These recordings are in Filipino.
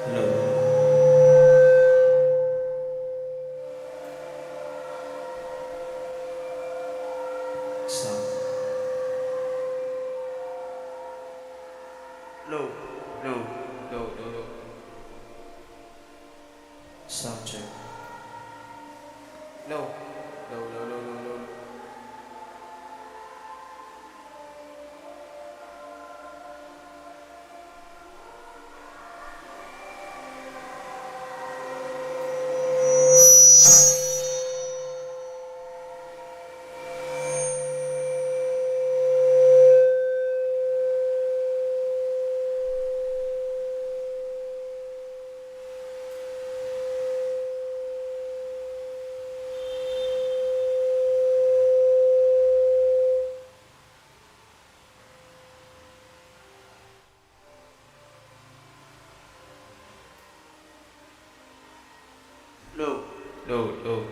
Hello. Sound. Low. Low. Low. Low. Low. Sound check. Low. Low. Low. Low. Low. Low. Low. Low. Low.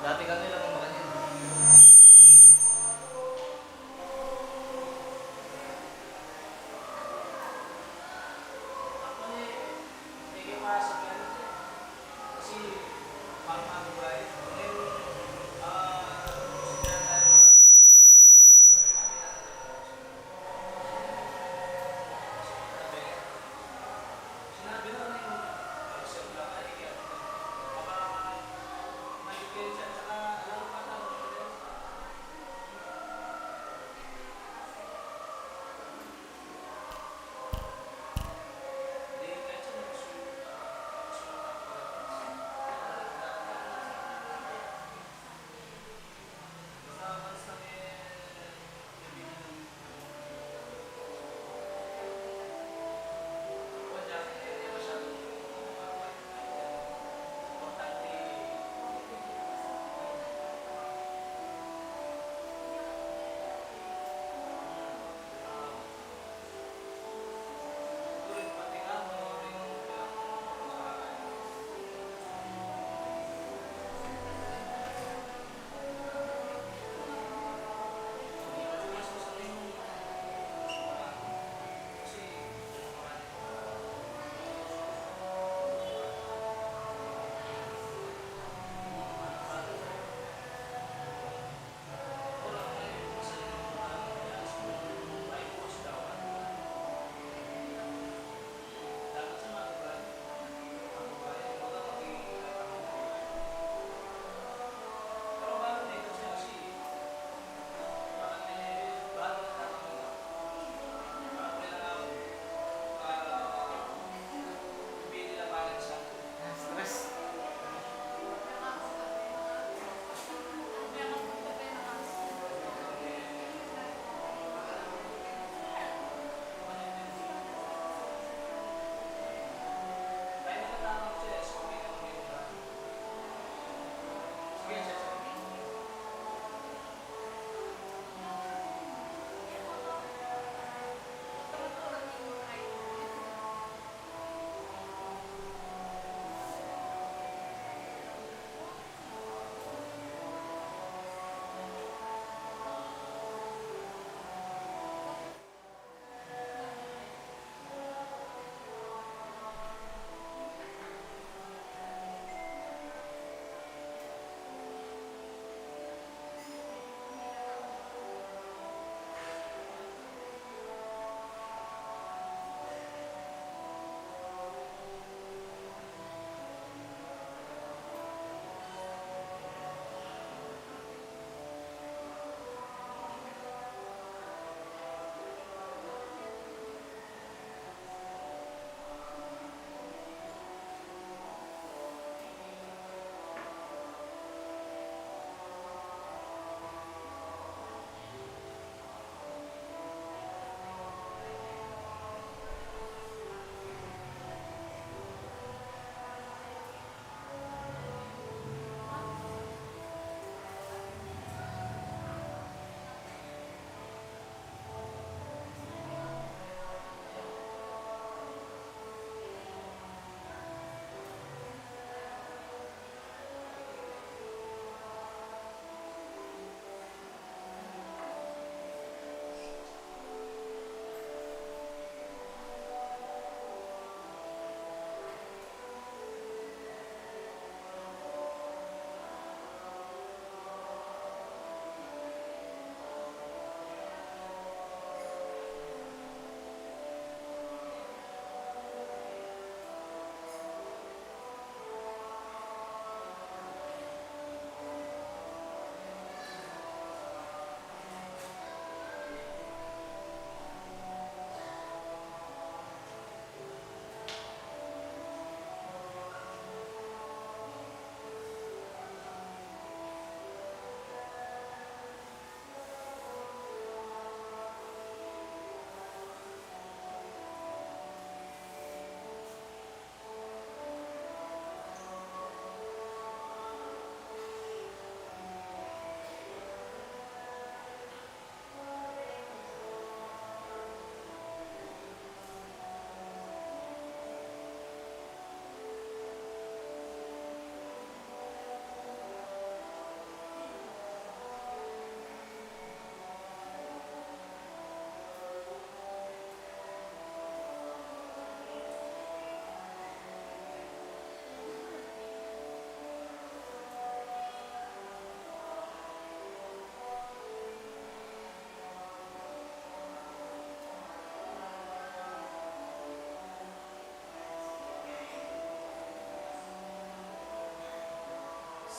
Dati ka nila kung makanyan. Ako ni, hindi kayo masok yan. Kasi, parang mga babae. Ngayon, sinabi na na yung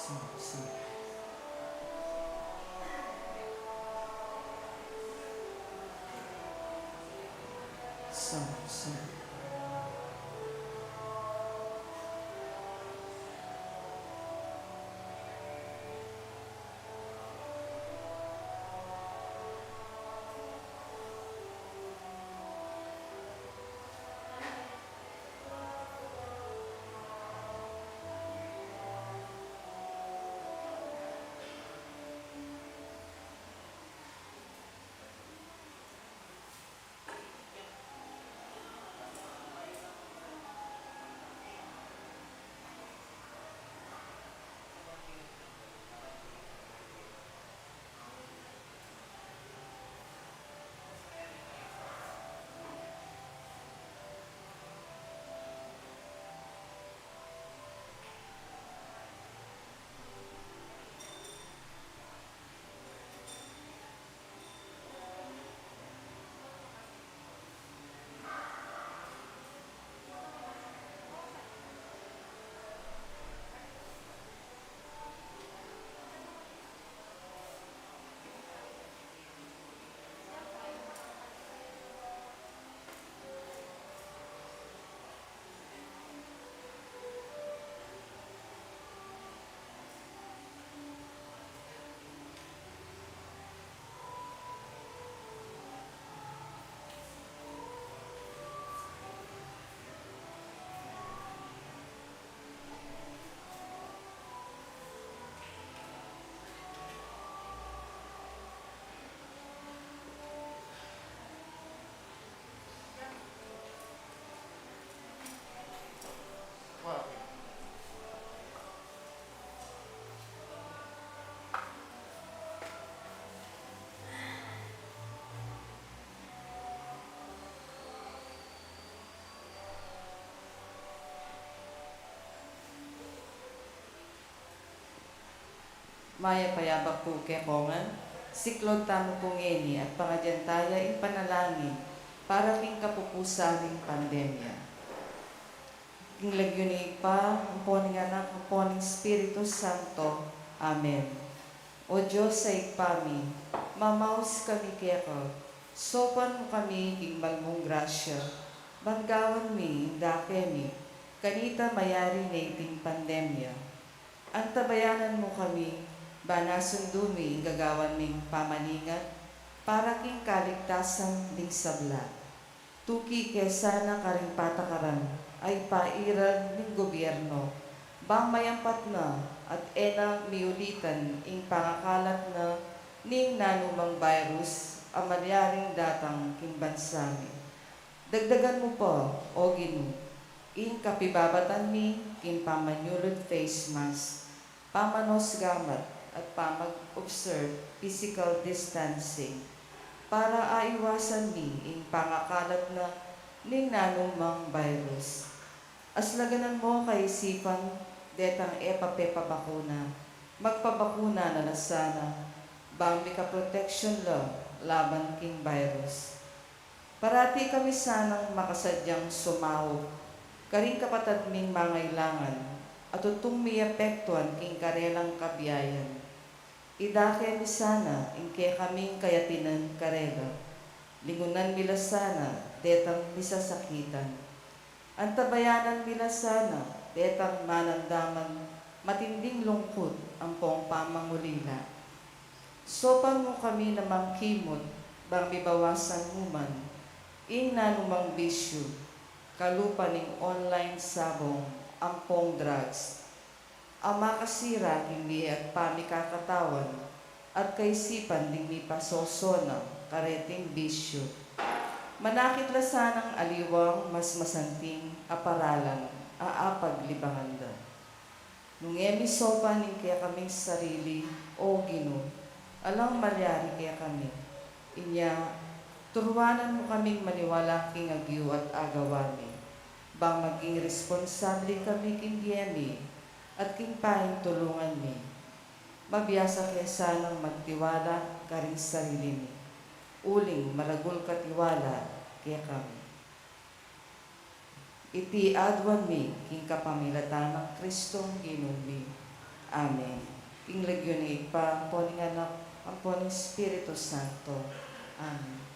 So. Wow. Maya payabak po kekongan, siklod tamo pungeni at pangadyantaya ipanalangin para king kapupusaring pandemya. King lagyuni pa, ang poning anak, ang poning Espiritu Santo. Amen. O Diyos sa ipami, mamaus kami keko, sopan mo kami king balmong grasya, banggawan mi, indakemi, kanita mayari na iting pandemya. Ang tabayanan mo kami, banasundumi, gagawan ming pamaningat, para king kaligtasan ding sabla. Tuki kesana karing patakaran, ay pairal ng gobyerno, bang mayampat na at ena miulitan ing pangakalat na ning nanumang virus ang malyaring datang king bansami. Dagdagan mo po, o Ginu, ing kapibabatan mi king pamanyulod face mask, pamanos gamat at pamag-observe physical distancing para aiwasan mi ing pangakalat na ning nanumang virus. Aslaganan mo kaisipan detang epapepa bakuna, magpabakuna na nasana, bang mika protection lang laban king virus. Parati kami sanang makasadyang sumahog, karing kapatad ming mangailangan, at utong mi apektuan king karelang kabiyayan. Idake mi sana ingke kaming kayatinan karela, lingunan mila sana detang misasakitan. Antabayanan nila sana, detang manandaman, matinding lungkot ang pong pamangulila. Sopan mo kami namang kimot, bang mibawasan mo man, ing nanumang bisyo, kalupa ning online sabong, ang pong drugs. Ang makasira hindi at pamikakatawan, at kaisipan ding mipasosona, kareting bisyo. Manakit la sanang aliwang mas masanting aparalan, aapag libanganda. Nung emisopa ning kaya kaming sarili, o Gino, alang malyari kaya kami. Inya, turuanan mo kaming maniwala king agyo at agawami, bang maging responsable kami king giyami, at king paing tulungan mi. Mabiyasa kaya sanang magtiwala karing sarili mi. Uling malagul katiwala kaya kami. Iti adwan mi king kapamilatan ng Kristong Ginumi. Amen. Ing legyon ni Ipa, ang po ng anak, ang po ng Espiritu Santo. Amen.